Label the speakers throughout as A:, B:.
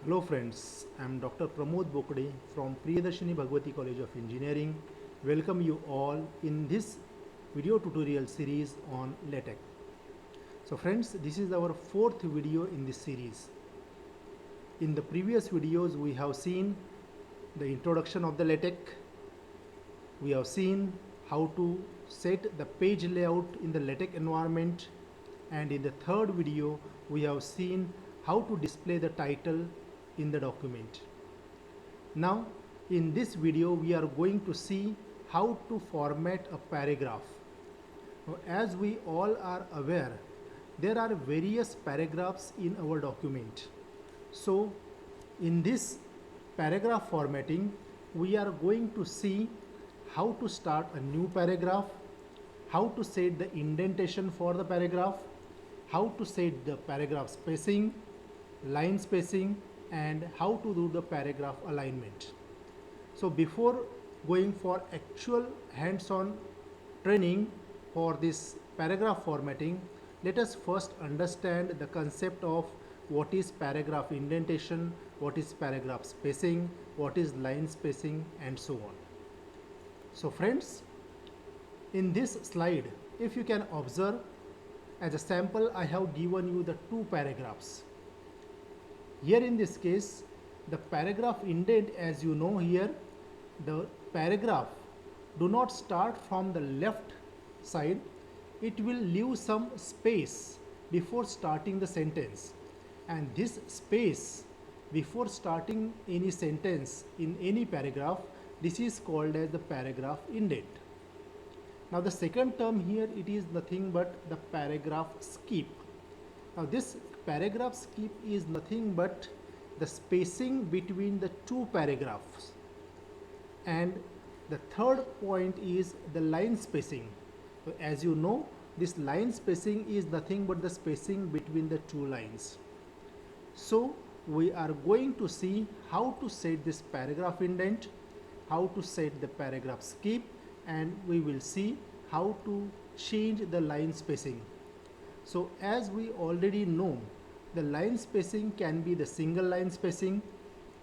A: Hello friends, I am Dr. Pramod Bokde from Priyadarshini Bhagwati College of Engineering. Welcome you all in this video tutorial series on LaTeX. So friends, this is our fourth video in this series. In the previous videos we have seen the introduction of the LaTeX. We have seen how to set the page layout in the LaTeX environment, and in the third video we have seen how to display the title in the document. Now in this video we are going to see how to format a paragraph. Now, as we all are aware, there are various paragraphs in our document. So in this paragraph formatting we are going to see how to start a new paragraph, how to set the indentation for the paragraph, how to set the paragraph spacing, line spacing, and how to do the paragraph alignment. So before going for actual hands-on training for this paragraph formatting, let us first understand the concept of what is paragraph indentation, what is paragraph spacing, what is line spacing, and so on. So friends, in this slide, if you can observe, as a sample I have given you the two paragraphs. Here in this case, the paragraph indent, as you know here, the paragraph do not start from the left side. It will leave some space before starting the sentence, and this space before starting any sentence in any paragraph, this is called as the paragraph indent. Now the second term here, it is nothing but the paragraph skip. Now this paragraph skip is nothing but the spacing between the two paragraphs, and the third point is the line spacing. So as you know, this line spacing is nothing but the spacing between the two lines. So we are going to see how to set this paragraph indent, how to set the paragraph skip, and we will see how to change the line spacing. So as we already know, the line spacing can be the single line spacing,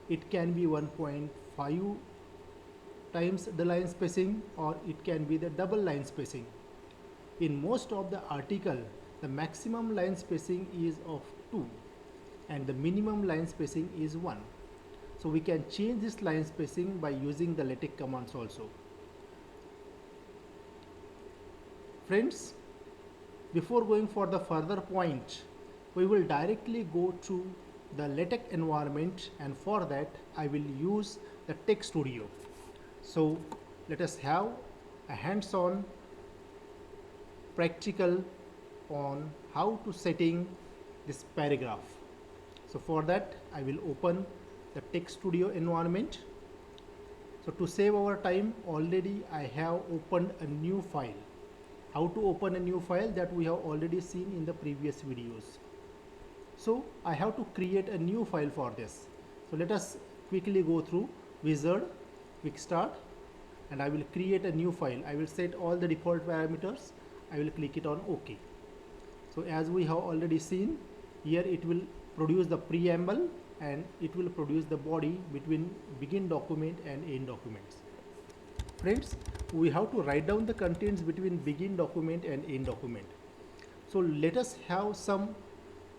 A: it can be 1.5 times the line spacing, or it can be the double line spacing. In most of the article, the maximum line spacing is of 2 and the minimum line spacing is 1. So we can change this line spacing by using the LaTeX commands also. Friends, before going for the further point, we will directly go to the LaTeX environment, and for that I will use the Text Studio. So let us have a hands-on practical on how to setting this paragraph. So for that I will open the Text Studio environment. So to save our time, already I have opened a new file. How to open a new file, that we have already seen in the previous videos. So I have to create a new file for this. So let us quickly go through Wizard, Quick Start, and I will create a new file. I will set all the default parameters. I will click it on OK. So as we have already seen, here it will produce the preamble and it will produce the body between begin document and end documents. Friends, we have to write down the contents between begin document and end document. So let us have some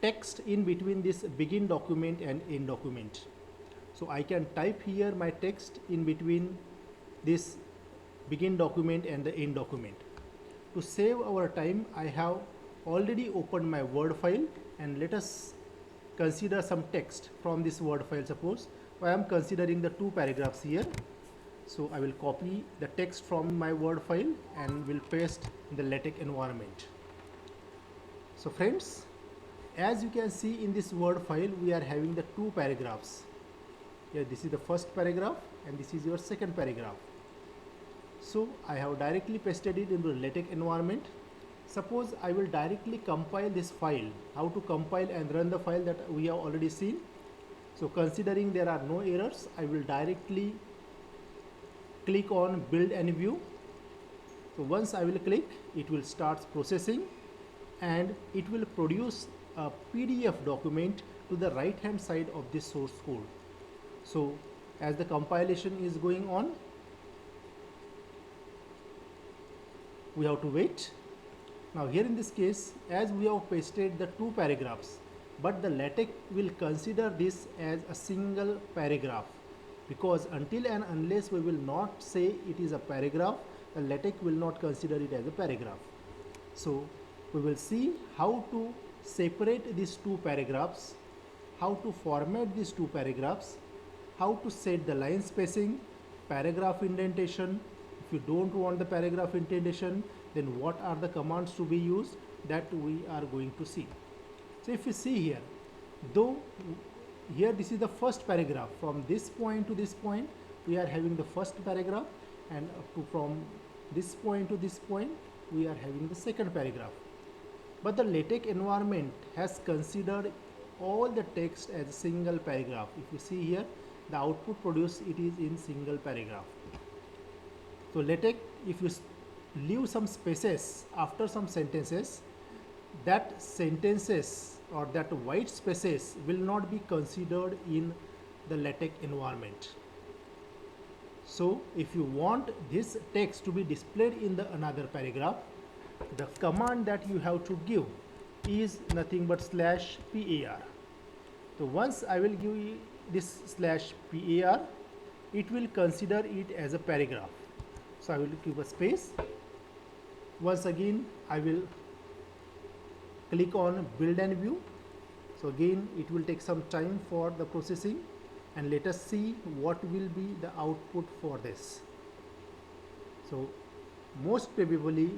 A: text in between this begin document and end document. So I can type here my text in between this begin document and the end document. To save our time, I have already opened my Word file, and let us consider some text from this Word file. Suppose I am considering the two paragraphs here. So I will copy the text from my Word file and will paste in the LaTeX environment. So friends, as you can see in this Word file, we are having the two paragraphs. Here this is the first paragraph and this is your second paragraph. So I have directly pasted it into the LaTeX environment. Suppose I will directly compile this file. How to compile and run the file, that we have already seen. So considering there are no errors, I will directly click on build and view. So once I will click, it will start processing and it will produce a PDF document to the right hand side of this source code. So as the compilation is going on, we have to wait. Now here in this case, as we have pasted the two paragraphs, but the LaTeX will consider this as a single paragraph, because until and unless we will not say it is a paragraph, the LaTeX will not consider it as a paragraph. So we will see how to separate these two paragraphs, how to format these two paragraphs, how to set the line spacing, paragraph indentation. If you don't want the paragraph indentation, then what are the commands to be used, that we are going to see. So if you see here, though here this is the first paragraph, from this point to this point we are having the first paragraph, and up to from this point to this point we are having the second paragraph. But the LaTeX environment has considered all the text as a single paragraph. If you see here, the output produced, it is in single paragraph. So LaTeX, if you leave some spaces after some sentences, that sentences or that white spaces will not be considered in the LaTeX environment. So if you want this text to be displayed in the another paragraph, the command that you have to give is nothing but /par. So once I will give this /par, it will consider it as a paragraph. So I will give a space. Once again I will click on build and view. So again it will take some time for the processing, and let us see what will be the output for this. So most probably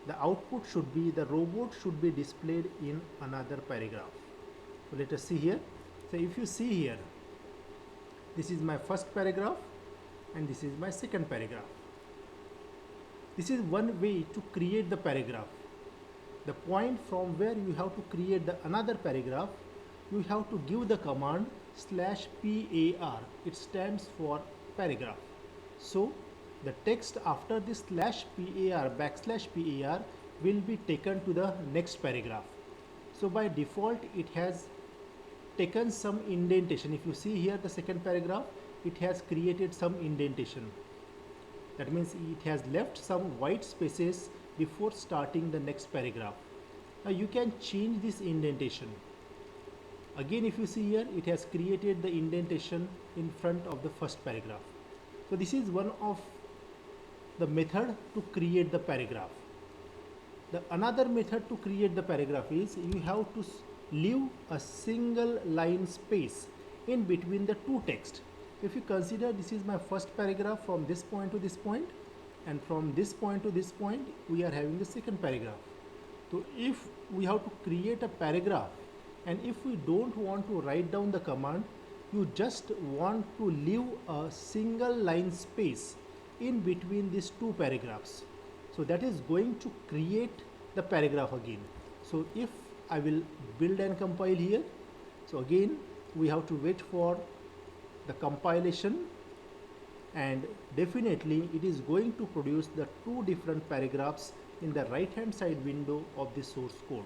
A: the output should be, the robot should be displayed in another paragraph. So let us see here. So if you see here, this is my first paragraph and this is my second paragraph. This is one way to create the paragraph. The point from where you have to create the another paragraph, you have to give the command /par. It stands for paragraph. So the text after this /par will be taken to the next paragraph. So by default it has taken some indentation. If you see here the second paragraph, it has created some indentation. That means it has left some white spaces before starting the next paragraph. Now you can change this indentation. Again, if you see here, it has created the indentation in front of the first paragraph. So this is one of the method to create the paragraph. The another method to create the paragraph is you have to leave a single line space in between the two text. If you consider, this is my first paragraph from this point to this point, and from this point to this point we are having the second paragraph. So if we have to create a paragraph, and if we don't want to write down the command, you just want to leave a single line space in between these two paragraphs. So that is going to create the paragraph again. So if I will build and compile here, so again we have to wait for the compilation, and definitely it is going to produce the two different paragraphs in the right hand side window of the source code.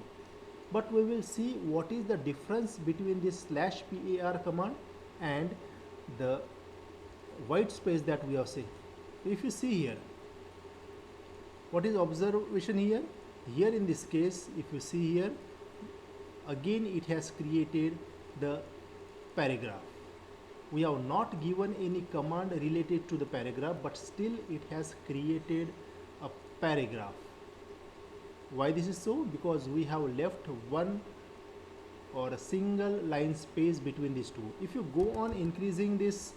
A: But we will see what is the difference between this /par command and the white space that we have seen. If you see here, what is observation here? Here in this case, if you see here, again it has created the paragraph. We have not given any command related to the paragraph, but still it has created a paragraph. Why this is so? Because we have left one or a single line space between these two. If you go on increasing this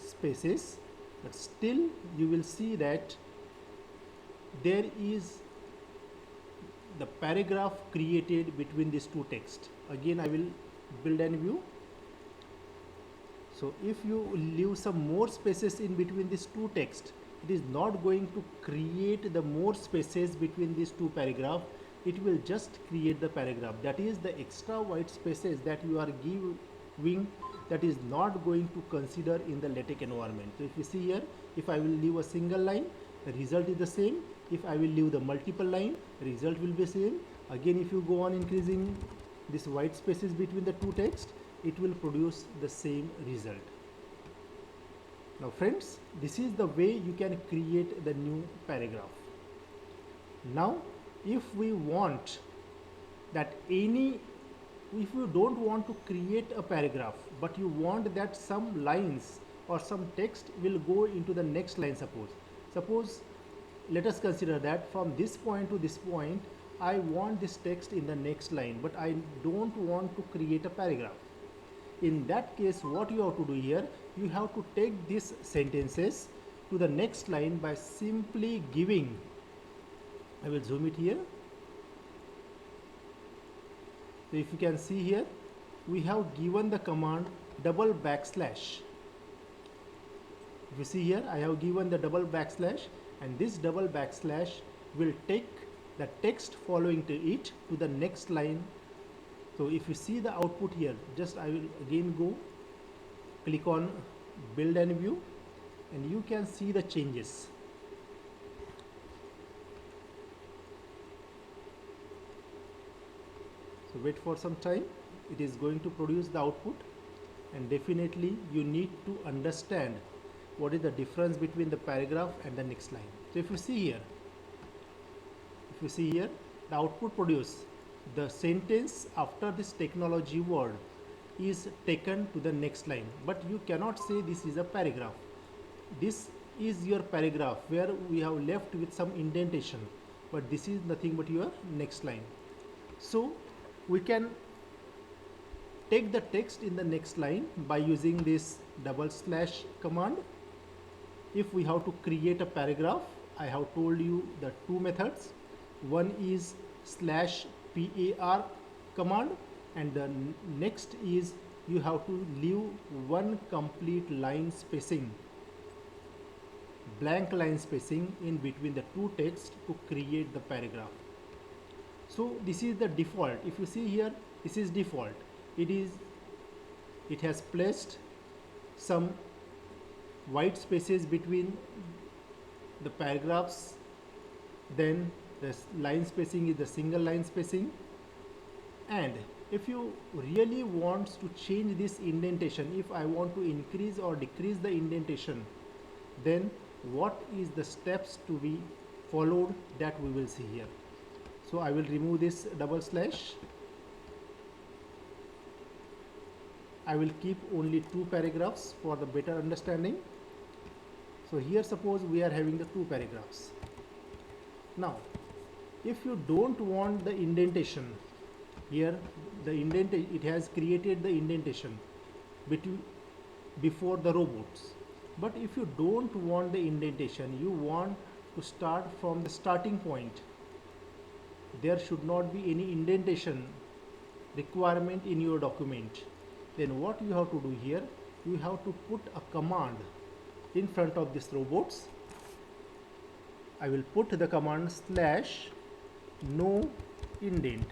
A: spaces, but still you will see that there is the paragraph created between these two texts. Again I will build and view. So if you leave some more spaces in between these two texts, it is not going to create the more spaces between these two paragraphs. It will just create the paragraph. That is the extra white spaces that you are giving, that is not going to consider in the LaTeX environment. So if you see here, if I will leave a single line, the result is the same. If I will leave the multiple line, the result will be same. Again, if you go on increasing this white spaces between the two text, it will produce the same result. Now friends, this is the way you can create the new paragraph. Now if we want that if you don't want to create a paragraph, but you want that some lines or some text will go into the next line, suppose let us consider that from this point to this point I want this text in the next line, but I don't want to create a paragraph. In that case, what you have to do here, you have to take these sentences to the next line by simply giving, I will zoom it here. So if you can see here, we have given the command double backslash. If you see here, I have given the double backslash, and this double backslash will take the text following to it to the next line. So if you see the output here, just I will again go click on build and view, and you can see the changes. So wait for some time, it is going to produce the output, and definitely you need to understand what is the difference between the paragraph and the next line. So if you see here, the output produced, the sentence after this technology word is taken to the next line, but you cannot say this is a paragraph. This is your paragraph where we have left with some indentation, but this is nothing but your next line. So we can take the text in the next line by using this double slash command. If we have to create a paragraph, I have told you the two methods. One is /par command, and the next is you have to leave one complete line spacing, blank line spacing in between the two texts to create the paragraph. So this is the default. If you see here, this is default. It has placed some white spaces between the paragraphs, then the line spacing is the single line spacing. And if you really want to change this indentation, if I want to increase or decrease the indentation, then what is the steps to be followed, that we will see here. So I will remove this double slash. I will keep only two paragraphs for the better understanding. So here suppose we are having the two paragraphs. Now if you don't want the indentation here, it has created the indentation before the robots. But if you don't want the indentation, you want to start from the starting point, there should not be any indentation requirement in your document, then what you have to do here, you have to put a command in front of this robots. I will put the command /no indent.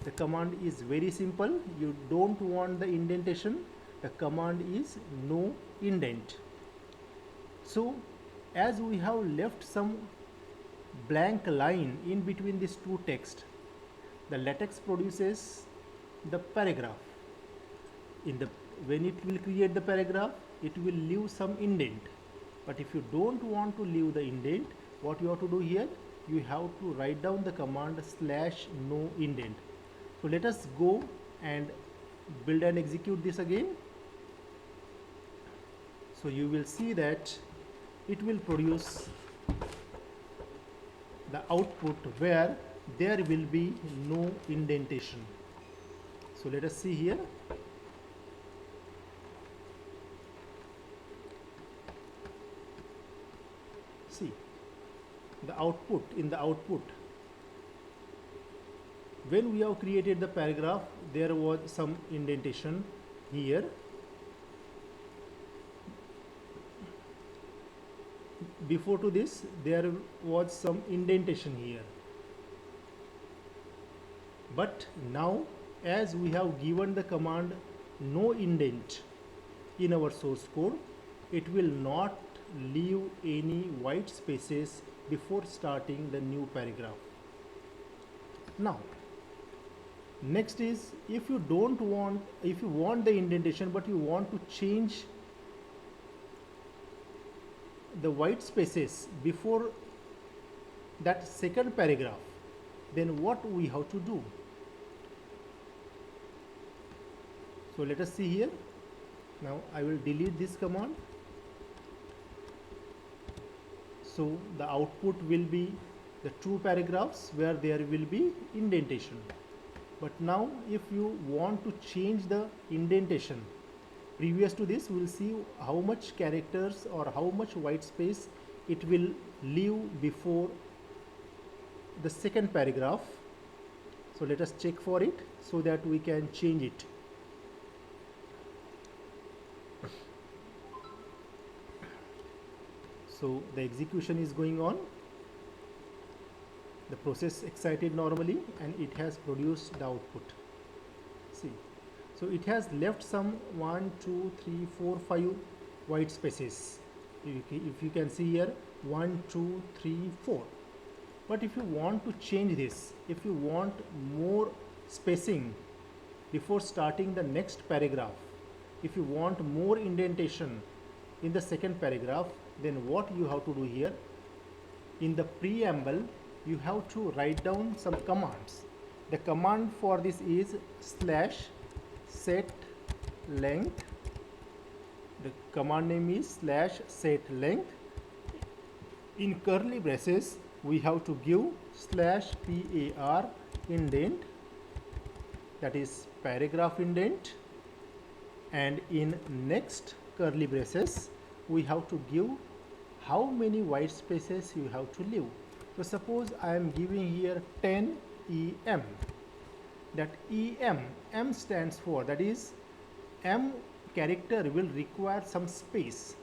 A: The command is very simple. You don't want the indentation, the command is no indent. So as we have left some blank line in between these two texts, the LaTeX produces the paragraph. When it will create the paragraph, it will leave some indent. But if you don't want to leave the indent, what you have to do here, you have to write down the command /no indent. So let us go and build and execute this again. So you will see that it will produce the output where there will be no indentation. So let us see here. See the output. In the output, when we have created the paragraph, there was some indentation here. Before to this, there was some indentation here. But now, as we have given the command no indent in our source code, it will not leave any white spaces before starting the new paragraph. Now next is, if you want the indentation but you want to change the white spaces before that second paragraph, then what we have to do? So let us see here. Now I will delete this command. So the output will be the two paragraphs where there will be indentation. But now if you want to change the indentation, previous to this we will see how much characters or how much white space it will leave before the second paragraph. So let us check for it so that we can change it. So the execution is going on. The process excited normally and it has produced the output. See, so it has left some 1, 2, 3, 4, 5 white spaces. If you can see here, 1, 2, 3, 4. But if you want to change this, if you want more spacing before starting the next paragraph, if you want more indentation in the second paragraph, then what you have to do here, in the preamble you have to write down some commands. The command for this is /set length. The command name is /set length. In curly braces we have to give /par indent, that is paragraph indent, and in next curly braces we have to give how many white spaces you have to leave. So suppose I am giving here 10 EM. That EM, M stands for, that is M character will require some space.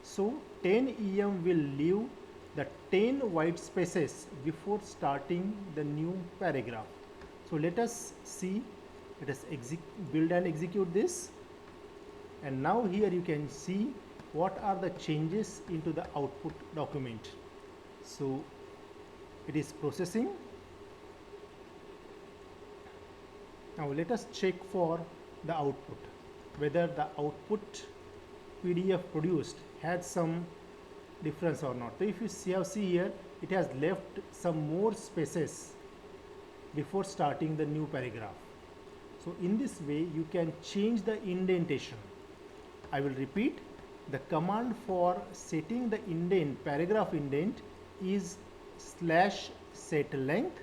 A: So 10 EM will leave the 10 white spaces before starting the new paragraph. So let us see, let us build and execute this. And now here you can see what are the changes into the output document. So it is processing. Now let us check for the output, whether the output PDF produced had some difference or not. So if you see here, it has left some more spaces before starting the new paragraph. So in this way you can change the indentation. I will repeat. The command for setting the indent, paragraph indent, is /set length,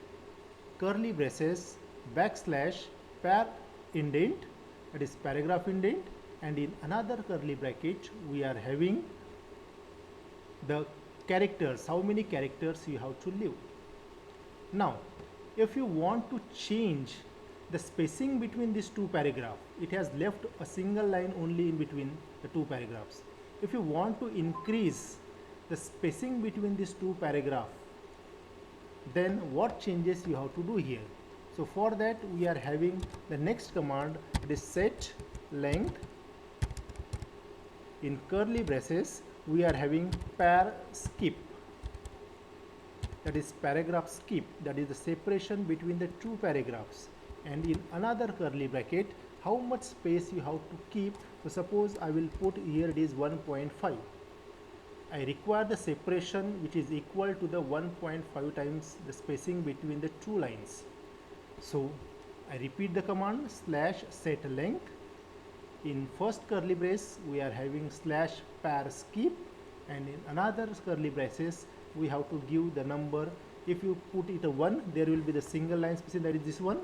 A: curly braces, /par indent, that is paragraph indent, and in another curly bracket we are having the characters, how many characters you have to leave. Now if you want to change the spacing between these two paragraphs, it has left a single line only in between the two paragraphs. If you want to increase the spacing between these two paragraphs, then what changes you have to do here? So for that we are having the next command, it is set length. In curly braces we are having par skip, that is paragraph skip, that is the separation between the two paragraphs. And in another curly bracket, how much space you have to keep. So suppose I will put here, it is 1.5. I require the separation which is equal to the 1.5 times the spacing between the two lines. So I repeat the command /set length. In first curly brace we are having /par skip, and in another curly braces we have to give the number. If you put it a 1, there will be the single line spacing, that is this one.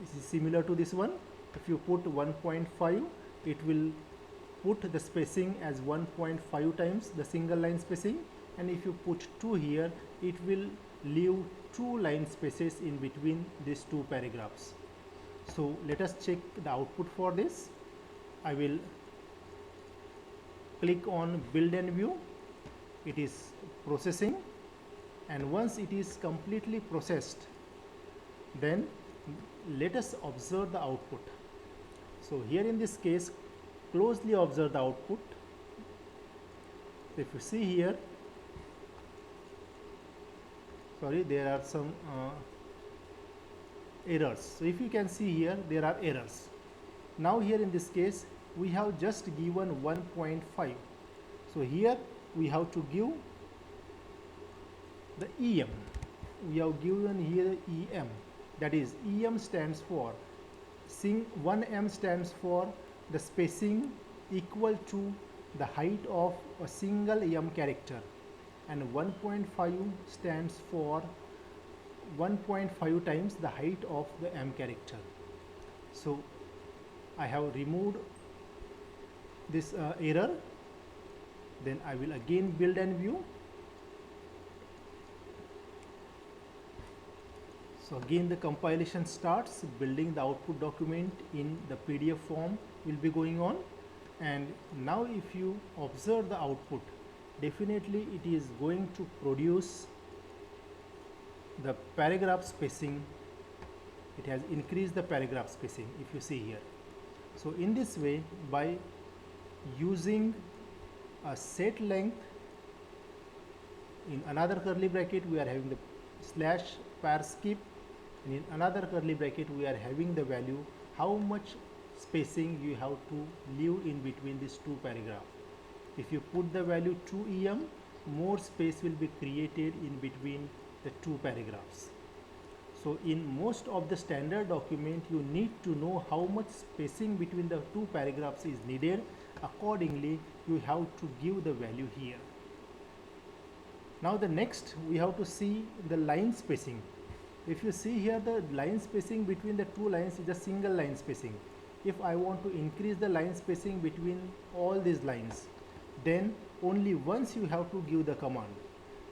A: This is similar to this one. If you put 1.5, it will put the spacing as 1.5 times the single line spacing, and if you put 2 here, it will leave 2 line spaces in between these two paragraphs. So let us check the output for this. I will click on build and view. It is processing, and once it is completely processed, then let us observe the output. So here in this case, closely observe the output. If you see here, sorry, there are some errors. So if you can see here, there are errors. Now here in this case, we have just given 1.5. So here we have to give the EM. We have given here EM. That is, EM stands for 1M stands for the spacing equal to the height of a single M character, and 1.5 stands for 1.5 times the height of the M character. So I have removed this error. Then I will again build and view. So again the compilation starts, building the output document in the PDF form will be going on. And now if you observe the output, definitely it is going to produce the paragraph spacing. It has increased the paragraph spacing, if you see here. So in this way, by using a set length, in another curly bracket we are having the slash par skip, and in another curly bracket we are having the value how much spacing you have to leave in between these two paragraphs. If you put the value 2 em, more space will be created in between the two paragraphs. So in most of the standard document, you need to know how much spacing between the two paragraphs is needed. Accordingly, you have to give the value here. Now the next, we have to see the line spacing. If you see here, the line spacing between the two lines is a single line spacing. If I want to increase the line spacing between all these lines, then only once you have to give the command.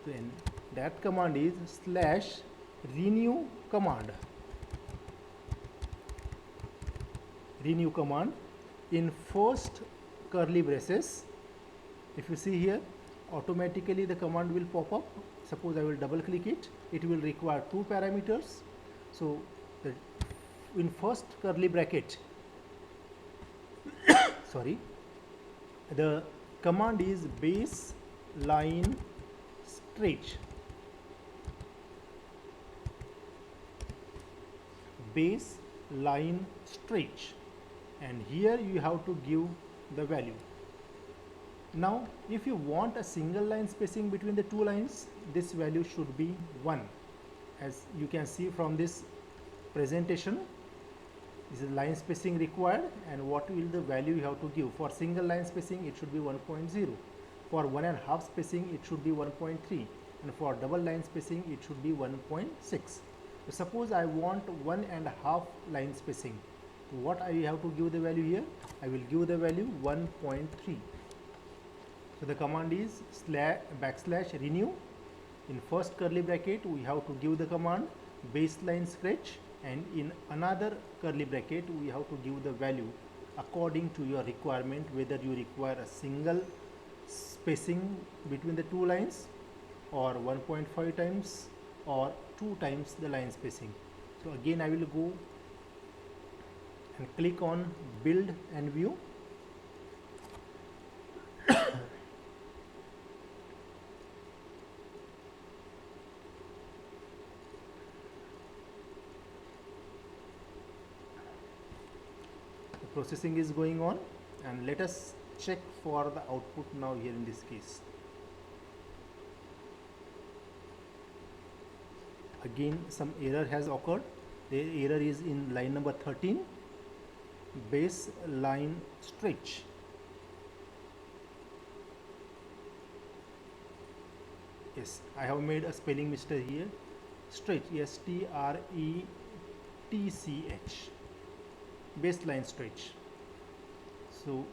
A: Then that command is slash renew command. Renew command in first curly braces. If you see here, automatically the command will pop up. Suppose I will double click it, it will require two parameters. So in first curly bracket, sorry, the command is base line stretch. Base line stretch, and here you have to give the value. Now if you want a single line spacing between the two lines, this value should be 1. As you can see from this presentation, this is line spacing required, and what will the value you have to give. For single line spacing it should be 1.0, for 1.5 spacing it should be 1.3, and for double line spacing it should be 1.6. So suppose I want 1.5 line spacing. So what I have to give the value here? I will give the value 1.3. So the command is backslash renew. In first curly bracket we have to give the command baseline stretch, and in another curly bracket we have to give the value according to your requirement, whether you require a single spacing between the two lines, or 1.5 times, or 2 times the line spacing. So again I will go and click on build and view. Processing is going on, and let us check for the output now here in this case. Again some error has occurred. The error is in line number 13, base line stretch. Yes, I have made a spelling mistake here. Stretch, S-T-R-E-T-C-H, baseline stretch. So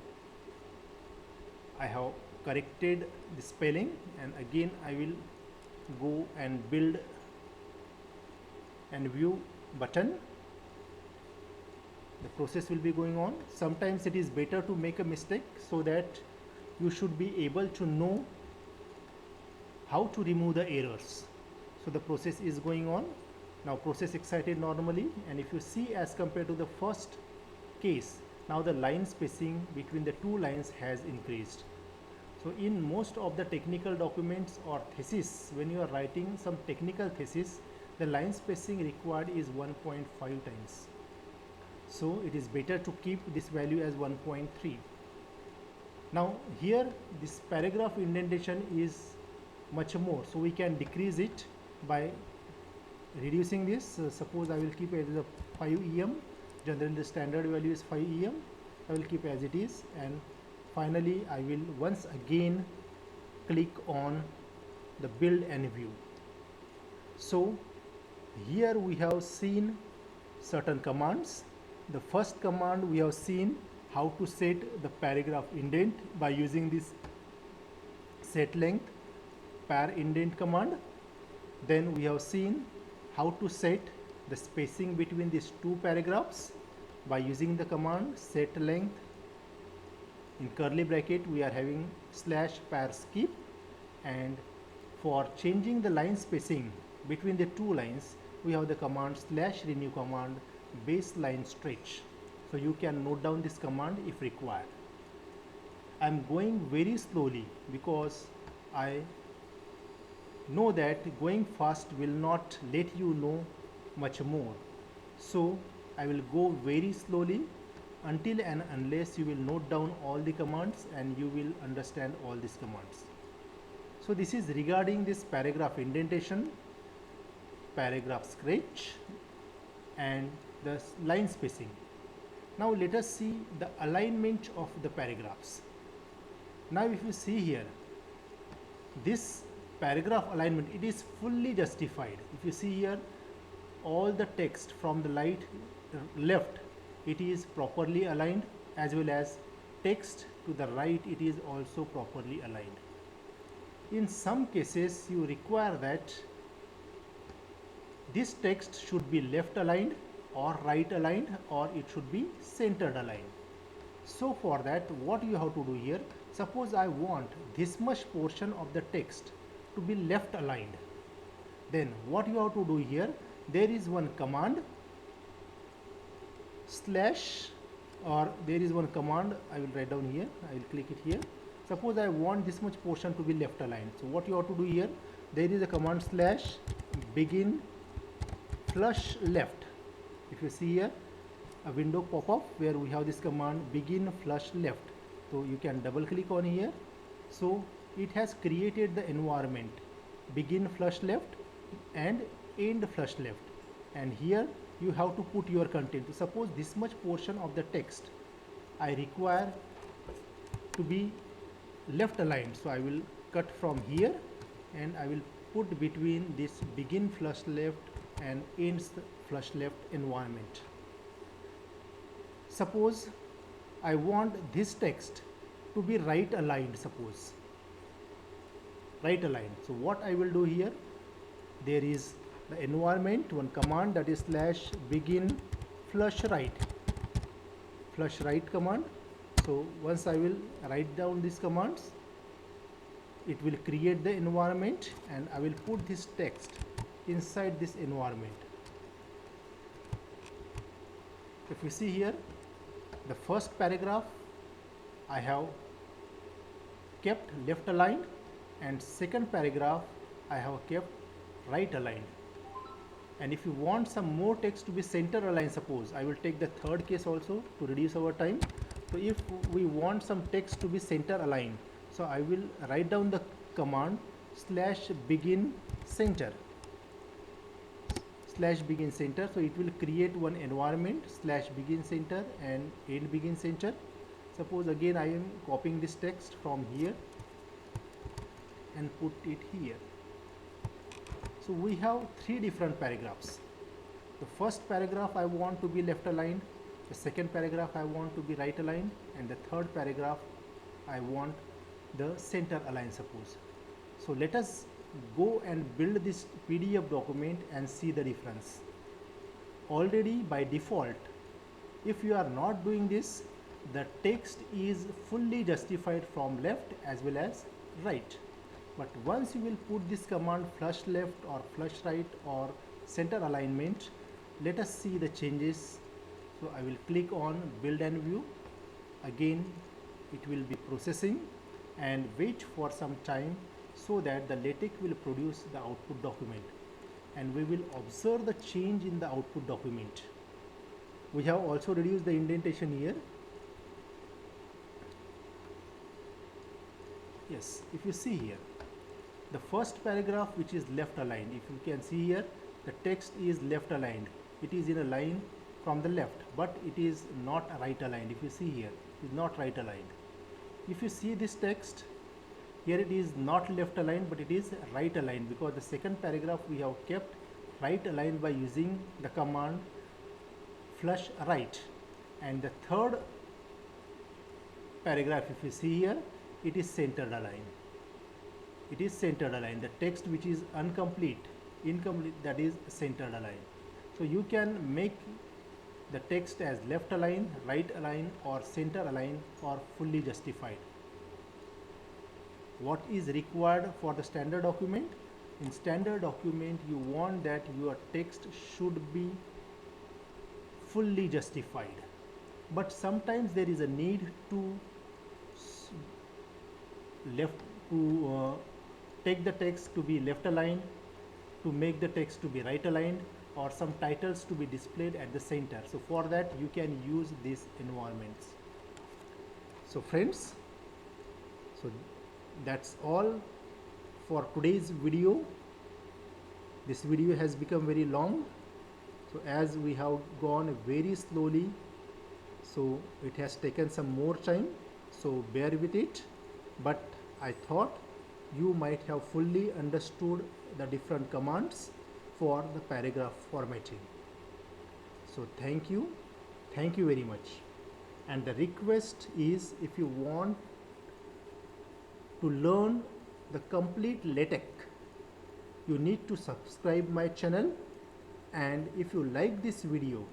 A: I have corrected the spelling, and again I will go and build and view button. The process will be going on. Sometimes it is better to make a mistake so that you should be able to know how to remove the errors. So the process is going on. Now process excited normally, and if you see as compared to the first case, now the line spacing between the two lines has increased. So in most of the technical documents or thesis, when you are writing some technical thesis, the line spacing required is 1.5 times. So it is better to keep this value as 1.3. Now here this paragraph indentation is much more, so we can decrease it by reducing this. Suppose I will keep it as a 5 em. Generally the standard value is 5 em. I will keep as it is, and finally I will once again click on the build and view. So here we have seen certain commands. The first command we have seen how to set the paragraph indent by using this set length par indent command. Then we have seen how to set the spacing between these two paragraphs by using the command set length. In curly bracket we are having slash par skip, and for changing the line spacing between the two lines we have the command slash renew command baseline stretch. So you can note down this command if required. I am going very slowly because I know that going fast will not let you know much more. So I will go very slowly until and unless you will note down all the commands and you will understand all these commands. So this is regarding this paragraph indentation, paragraph stretch, and the line spacing. Now let us see the alignment of the paragraphs. Now if you see here, this paragraph alignment, it is fully justified. If you see here, all the text from the left, it is properly aligned, as well as text to the right, it is also properly aligned. In some cases you require that this text should be left aligned or right aligned, or it should be centered aligned. So for that, what you have to do here, suppose I want this much portion of the text to be left aligned, then what you have to do here, there is one command slash, or there is one command I will write down here, I will click it here. Suppose I want this much portion to be left aligned, so what you have to do here, there is a command slash begin flush left. If you see here, a window pop up where we have this command begin flush left, so you can double click on here. So it has created the environment begin flush left and end flush left, and here you have to put your content. So suppose this much portion of the text I require to be left aligned, so I will cut from here and I will put between this begin flush left and ends flush left environment. Suppose I want this text to be right aligned, suppose right aligned. So what I will do here, there is the environment, one command, that is slash begin flush right command. So once I will write down these commands, it will create the environment and I will put this text inside this environment. If you see here, the first paragraph I have kept left aligned, and second paragraph I have kept right aligned. And if you want some more text to be center aligned, suppose I will take the third case also to reduce our time. So if we want some text to be center aligned, so I will write down the command slash begin center. So it will create one environment slash begin center and end begin center. Suppose again I am copying this text from here and put it here. So we have three different paragraphs. The first paragraph I want to be left aligned, the second paragraph I want to be right aligned, and the third paragraph I want the center aligned, suppose. So let us go and build this PDF document and see the difference. Already by default, if you are not doing this, the text is fully justified from left as well as right. But once you will put this command flush left or flush right or center alignment, let us see the changes. So I will click on build and view. Again it will be processing, and wait for some time so that the LaTeX will produce the output document. and we will observe the change in the output document. We have also reduced the indentation here. Yes, if you see here, the first paragraph which is left aligned, if you can see here, the text is left aligned. It is in a line from the left, but it is not right aligned. If you see here, it is not right aligned. If you see this text, here it is not left aligned, but it is right aligned, because the second paragraph we have kept right aligned by using the command flush right, and the third paragraph, if you see here, it is centered aligned. It is centered aligned. The text which is incomplete, that is centered aligned. So you can make the text as left aligned, right aligned, or center aligned, or fully justified. What is required for the standard document? In standard document, you want that your text should be fully justified, but sometimes there is a need to take the text to be left aligned, to make the text to be right aligned, or some titles to be displayed at the center. So for that you can use these environments. So friends, so that's all for today's video. This video has become very long, so as we have gone very slowly, so it has taken some more time, so bear with it. But I thought you might have fully understood the different commands for the paragraph formatting. So thank you very much. And the request is, if you want to learn the complete LaTeX, you need to subscribe my channel, and if you like this video,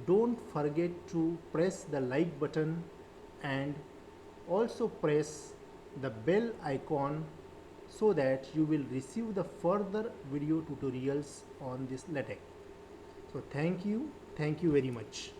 A: don't forget to press the like button and also press the bell icon, so that you will receive the further video tutorials on this LaTeX. So thank you very much.